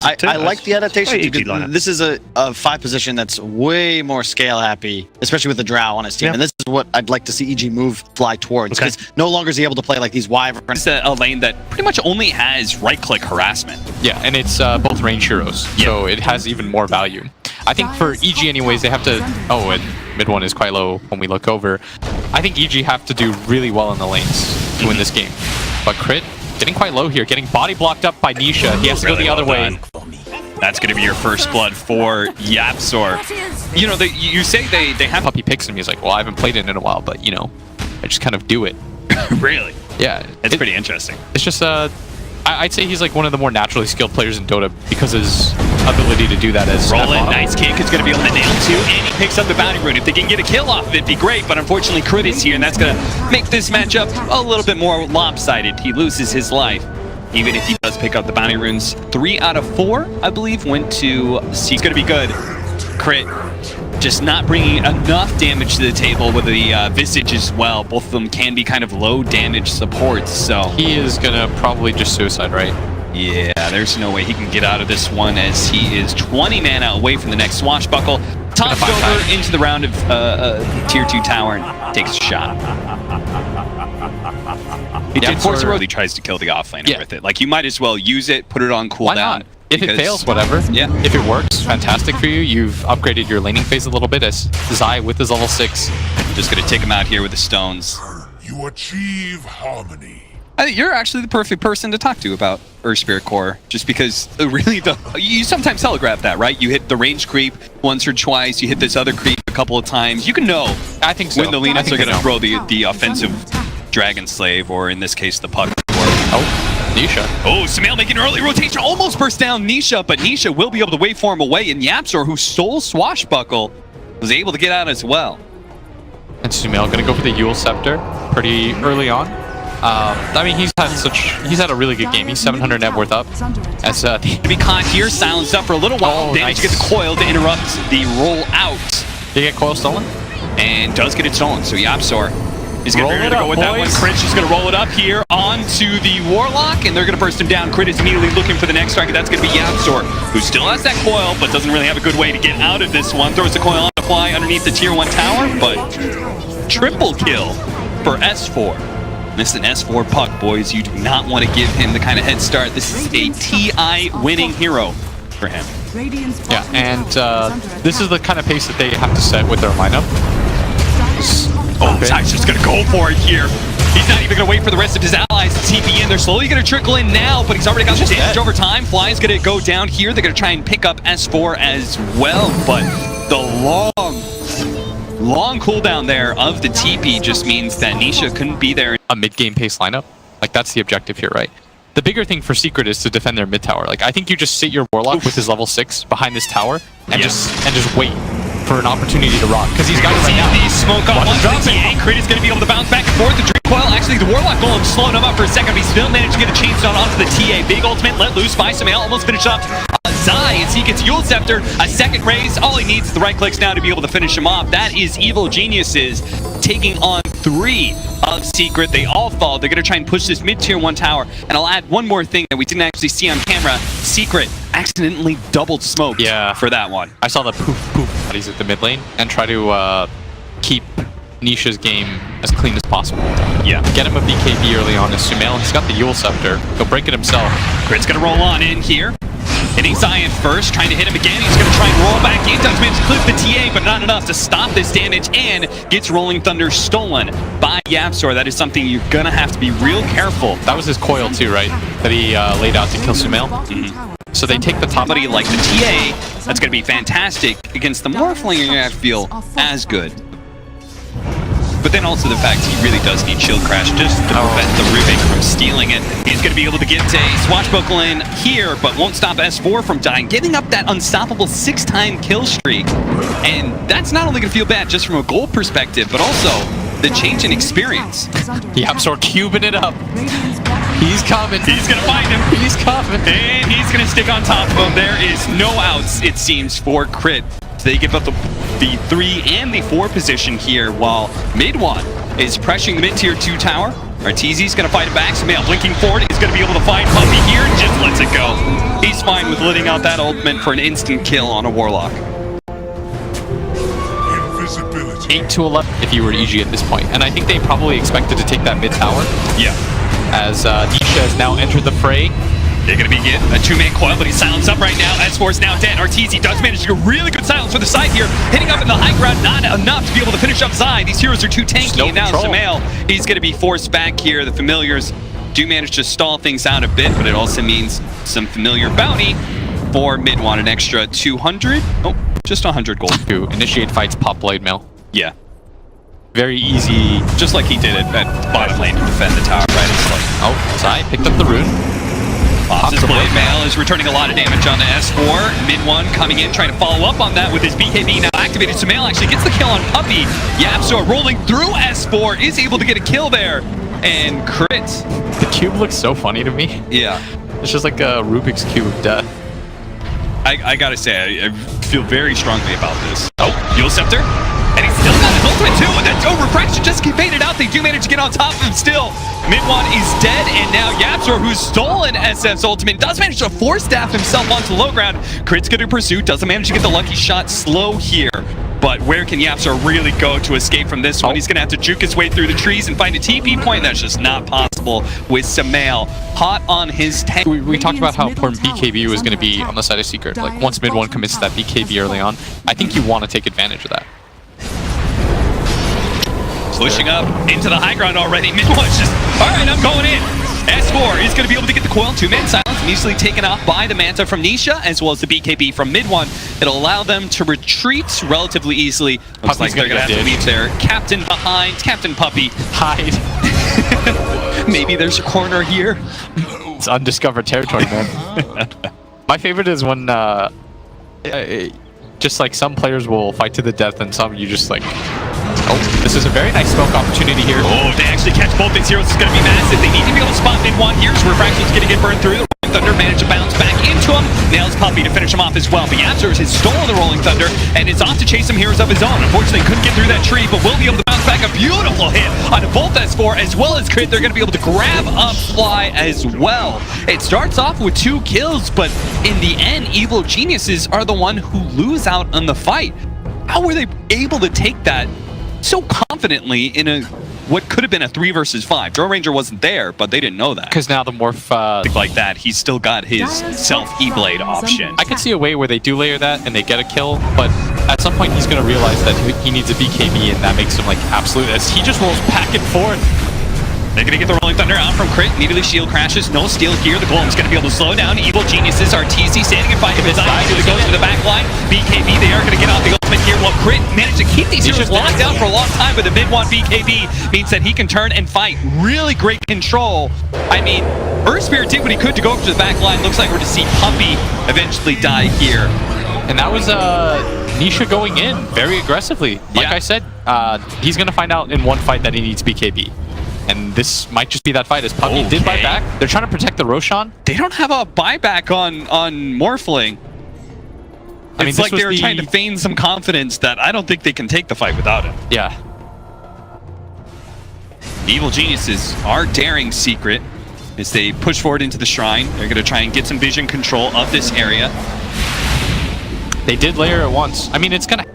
I like the adaptation because this is a 5 position that's way more scale happy, especially with the Drow on his team. And this is what I'd like to see EG move fly towards, because no longer is he able to play like these wyverns. It's a lane that pretty much only has right-click harassment. Yeah, and it's both range heroes, so it has even more value. I think for EG anyways, they have to... Oh, and mid one is quite low when we look over. I think EG have to do really well in the lanes to win this game. But Crit, getting quite low here, getting body blocked up by Nisha. He has to go the other way. That's going to be your first blood for Yapzor. You know, you say they have... Puppy picks him, he's like, well, I haven't played it in a while, but, you know, I just kind of do it. Really? Yeah. It's pretty interesting. It's just, I'd say he's like one of the more naturally skilled players in Dota because of his ability to do that as... Roland, nice kick, is going to be able to nail too, and he picks up the bounty rune. If they can get a kill off of it, it'd be great, but unfortunately Crit is here, and that's going to make this matchup a little bit more lopsided. He loses his life, even if he does pick up the bounty runes. 3 out of 4, I believe, went to... He's going to be good. Crit just not bringing enough damage to the table with the Visage as well. Both of them can be kind of low damage supports, so... He is going to probably just suicide, right? Yeah, there's no way he can get out of this one, as he is 20 mana away from the next swashbuckle. Tossed over into the round of tier 2 tower and takes a shot. He did force a road. He tries to kill the offlaner with it. Like, you might as well use it, put it on cooldown. Why not? If it fails, whatever. Yeah. If it works, fantastic for you. You've upgraded your laning phase a little bit as Zai with his level 6. Just gonna take him out here with the stones. You achieve harmony. I think you're actually the perfect person to talk to about Earth Spirit Core, just because really you sometimes telegraph that, right? You hit the range creep once or twice, you hit this other creep a couple of times. You can know I think so. when the Leonids are gonna throw the offensive Dragon Slave, or in this case the Puck. Oh, Nisha. Oh, Sumail making an early rotation, almost burst down Nisha, but Nisha will be able to waveform away, and Yapzor, who stole Swashbuckle, was able to get out as well. And Sumail gonna go for the Yule Scepter pretty early on. I mean, he's had a really good game. He's 700 net worth up. As to be caught here, silenced up for a little while. Damage to get the coil to interrupt the roll out. Did he get coil stolen? And does get it stolen. So Yapzor is going to go with that one. Crit's just going to roll it up here onto the Warlock, and they're going to burst him down. Crit is immediately looking for the next target. That's going to be Yapzor, who still has that coil, but doesn't really have a good way to get out of this one. Throws the coil on the fly underneath the tier 1 tower, but triple kill for S4. This is an S4 Puck, boys. You do not want to give him the kind of head start. This is a TI winning hero for him. Yeah, and this is the kind of pace that they have to set with their lineup. Oh, Zai's just going to go for it here. He's not even going to wait for the rest of his allies to TP in. They're slowly going to trickle in now, but he's already got the damage over time. Fly is going to go down here. They're going to try and pick up S4 as well, but the long cooldown there of the TP just means that Nisha couldn't be there. A mid-game pace lineup, like that's the objective here, right? The bigger thing for Secret is to defend their mid tower. Like I think you just sit your Warlock with his level 6 behind this tower and just wait for an opportunity to rock, because he's got it right now. The smoke on one thing. Crit is going to be able to bounce back and forth. The Dream Coil, actually the Warlock Golem slowing him up for a second, but he still managed to get a chainstone onto the TA. Big ultimate let loose by Sumail, almost finished up. Zai, as he gets Yule Scepter, a second raise. All he needs is the right clicks now to be able to finish him off. That is Evil Geniuses taking on 3 of Secret. They all fall. They're going to try and push this mid-tier 1 tower. And I'll add one more thing that we didn't actually see on camera. Secret accidentally doubled smoke for that one. I saw the poof bodies at the mid lane and try to keep Nisha's game as clean as possible. Yeah. Get him a BKB early on as Sumail. He's got the Yule Scepter. He'll break it himself. Crit's going to roll on in here. Hitting Zion first, trying to hit him again. He's going to try and roll back in. Does manage to clip the TA, but not enough to stop this damage, and gets Rolling Thunder stolen by Yapzor. That is something you're going to have to be real careful. That was his coil too, right? That he laid out to kill Sumail. So they take the top. Somebody like the TA, that's going to be fantastic against the Morphling. You're going to feel as good. But then also the fact he really does need Shield Crash just to prevent the Rubik from stealing it. He's going to be able to get a Swashbuckle in here, but won't stop S4 from dying, giving up that unstoppable 6-time kill streak. And that's not only going to feel bad just from a goal perspective, but also the change in experience. Yapzor cubing it up. He's coming. He's going to find him. He's coming. And he's going to stick on top of him. There is no outs, it seems, for Crit. They give up the 3 and the 4 position here, while Mid1 is pressuring the mid-tier 2 tower. Arteezy's going to fight it back. Sumail blinking forward is going to be able to find Puppy here and just lets it go. He's fine with letting out that ultimate for an instant kill on a Warlock. Invisibility. 8 to 11 if you were EG at this point. And I think they probably expected to take that mid tower. Yeah. As Nisha has now entered the fray. They're going to be getting a two-man coil, but he's silenced up right now. S4 is now dead. Arteezy does manage to get really good silence for the side here. Hitting up in the high ground, not enough to be able to finish up Zai. These heroes are too tanky. No and now control. Sumail, he's going to be forced back here. The familiars do manage to stall things out a bit, but it also means some familiar bounty for mid one, an extra 200. Oh, just 100 gold. To initiate fights, pop blade mail. Yeah. Very easy. Just like he did it at bottom lane to defend the tower, right? It's like, Oh, Zai picked up the rune. Pops' blade mail is returning a lot of damage on the S4. Mid one coming in, trying to follow up on that with his BKB now activated. Sumail actually gets the kill on Puppy. YapzOr rolling through S4 is able to get a kill there. And crit. The cube looks so funny to me. Yeah. It's just like a Rubik's Cube of death. I gotta say, I feel very strongly about this. Oh, Yule Scepter. And he's still got his ultimate too. And that's refraction just faded out. They do manage to get on top of him still. Mid one is dead, and now YapzOr, who's stolen SF's ultimate, does manage to force staff himself onto low ground. Crit's gonna pursue, doesn't manage to get the lucky shot. Slow here. But where can YapzOr really go to escape from this one? He's gonna have to juke his way through the trees and find a TP point. That's just not possible with Sumail hot on his tank. We talked about how important BKB was going to be on the side of Secret. Like, once mid one commits to that BKB early on, I think you want to take advantage of that. Pushing up into the high ground already. Mid one's just, all right, I'm going in. S4 is going to be able to get the coil. Two-man silence, easily taken off by the Manta from Nisha, as well as the BKB from mid one. It'll allow them to retreat relatively easily. Looks like they're going to have to leave their captain behind. Captain Puppy. Hide. Maybe there's a corner here. It's undiscovered territory, man. My favorite is when just like some players will fight to the death and some you just like, oh, this is a very nice smoke opportunity here. Oh, they actually catch both these heroes. It's going to be massive. They need to be able to spot mid one. Here's Refraction's going to get burned through. The Rolling Thunder managed to bounce back into him. Nails Puppy to finish him off as well. But YapzOr has stolen the Rolling Thunder and is off to chase some heroes of his own. Unfortunately, couldn't get through that tree, but will be able to bounce back. A beautiful hit on both S4 as well as Crit. They're going to be able to grab up Fly as well. It starts off with 2 kills, but in the end, Evil Geniuses are the one who lose out on the fight. How were they able to take that so confidently in a what could have been a 3 versus 5? Drone Ranger wasn't there, but they didn't know that. Because now the morph... like that, he's still got his self-E-Blade option. I could see a way where they do layer that and they get a kill, but at some point he's going to realize that he needs a BKB and that makes him like absolute, as he just rolls back and forth. They're going to get the Rolling Thunder out from Crit. Immediately shield crashes. No steal here. The Golem's going to be able to slow down. Evil Geniuses, Arteezy standing and fighting his eyes. It goes to the back line. BKB, they are going to get off the ultimate here. Well, Crit managed to keep these heroes locked down for a long time, but the mid one BKB means that he can turn and fight. Really great control. I mean, Earth Spirit did what he could to go up to the back line. Looks like we're going to see Puppy eventually die here. And that was Nisha going in very aggressively. Like I said, he's going to find out in one fight that he needs BKB. And this might just be that fight, as Puppy did buy back. They're trying to protect the Roshan. They don't have a buyback on Morphling. It's like they were trying to feign some confidence that I don't think they can take the fight without him. Yeah. Evil Geniuses are daring Secret as they push forward into the shrine. They're going to try and get some vision control of this area. They did layer it once. I mean, it's going to...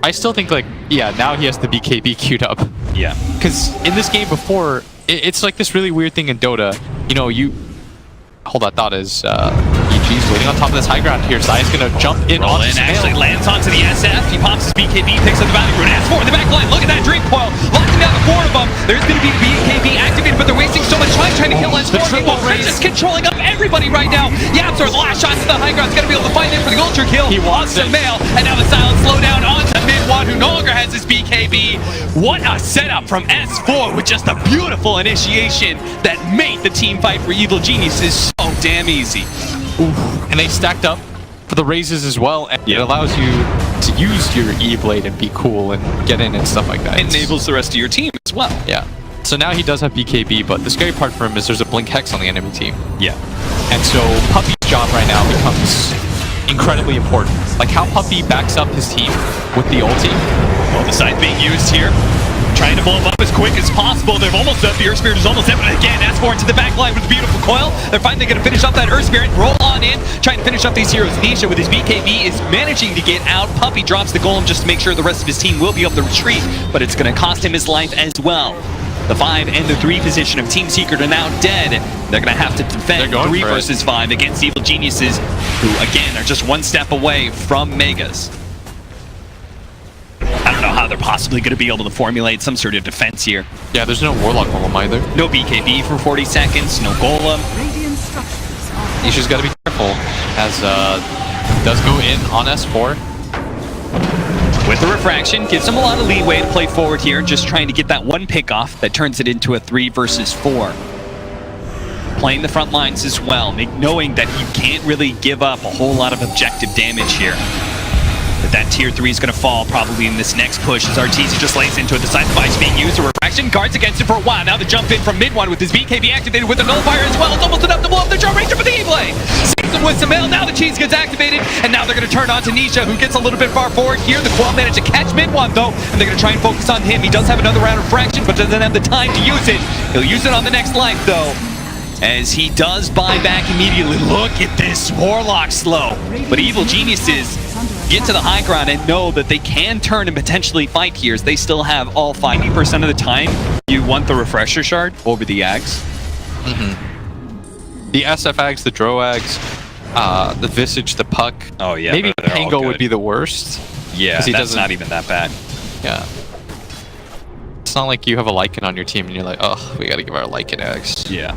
I still think, like, yeah, now he has the BKB queued up. Yeah. Because in this game before, it's like this really weird thing in Dota. You know, you... Hold that thought as EG's waiting on top of this high ground here. Zai's going to jump in on Roland actually lands onto the SF. He pops his BKB, picks up the Valley Rune. S4 in the back line. Look at that Dream Coil. Locking down the 4 of them. There's going to be BKB activated, but they're wasting so much time trying to kill S4. Well, Chris is controlling up everybody right now. YapzOr, the last shot to the high ground, is going to be able to fight in for the ultra kill. He wants it. Sumail, and now the silent slowdown onto mid one, who no longer has his BKB. What a setup from S4 with just a beautiful initiation that made the team fight for Evil Geniuses so damn easy. Oof. And they stacked up for the raises as well, and it allows you to use your E-Blade and be cool and get in and stuff like that. It enables the rest of your team as well. Yeah. So now he does have BKB, but the scary part for him is there's a Blink Hex on the enemy team. Yeah. And so Puppy's job right now becomes incredibly important. Like how Puppy backs up his team with the ulti. Well, the scythe being used here. trying to blow him up as quick as possible. They've almost up. The Earth Spirit is almost up. And again, S4 into the back line with a beautiful coil. They're finally going to finish up that Earth Spirit. Roll on in, trying to finish up these heroes. Nisha with his BKB is managing to get out. Puppy drops the golem just to make sure the rest of his team will be able to retreat, but it's going to cost him his life as well. The 5 and the 3 position of Team Secret are now dead. They're going to have to defend 3 versus 5 against Evil Geniuses, who again are just one step away from Megas. I don't know how they're possibly going to be able to formulate some sort of defense here. Yeah, there's no Warlock Golem either. No BKB for 40 seconds, no Golem. Nisha's got to be careful, as does go in on S4. With the refraction, gives him a lot of leeway to play forward here, just trying to get that one pick off that turns it into a 3 versus 4. Playing the front lines as well, knowing that you can't really give up a whole lot of objective damage here. But that tier 3 is going to fall probably in this next push as Arteezy just lays into it. The side device being used, a refraction guards against it for a while. Now the jump in from mid one with his BKB activated with the nullifier as well. It's almost enough to blow up the Draw Ranger for the E-Blade. Saves him with some mail. Now the cheese gets activated, and now they're going to turn on to Nisha, who gets a little bit far forward here. The Qual managed to catch mid one though, and they're going to try and focus on him. He does have another round of fraction, but doesn't have the time to use it. He'll use it on the next life though, as he does buy back immediately. Look at this Warlock slow. But Evil Geniuses get to the high ground and know that they can turn and potentially fight here, as they still have all 50% of the time. You want the Refresher Shard over the Ags? The SF Ags, the Dro Ags, the Visage, the Puck. Oh yeah, maybe Pango would be the worst. Yeah, that's not even that bad. Yeah. It's not like you have a Lycan on your team and you're like, oh, we gotta give our Lycan Ags. Yeah.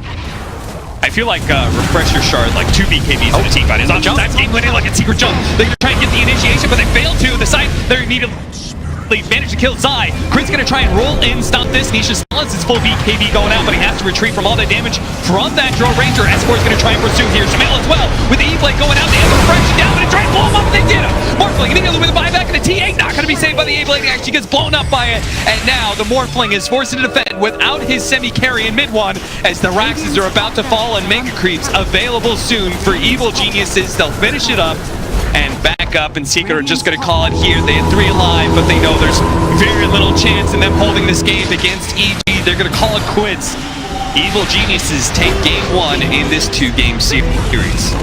I feel like Refresher Shard, like 2 BKBs in a team fight is on that game winning like a secret jump. They're gonna try and get the initiation, but they fail to. The side, they're immediately managed to kill Zai. Crit's gonna try and roll in, stop this. Nisha still has his full BKB going out, but he has to retreat from all that damage from that Draw Ranger. S4 is gonna try and pursue here. Shamel as well, with the E-Blade going out. They have the refraction down, but they try and blow him up, and they did him. Morphling immediately with a buyback and a T8, not gonna be saved by the E-Blade. He actually gets blown up by it, and now the Morphling is forced to defend without his semi-carry in mid one, as the Raxes are about to fall and Mega Creeps available soon for Evil Geniuses. They'll finish it up and back up, and Secret are just going to call it here. They had 3 alive, but they know there's very little chance in them holding this game against EG. They're going to call it quits. Evil Geniuses take game 1 in this 2-game series.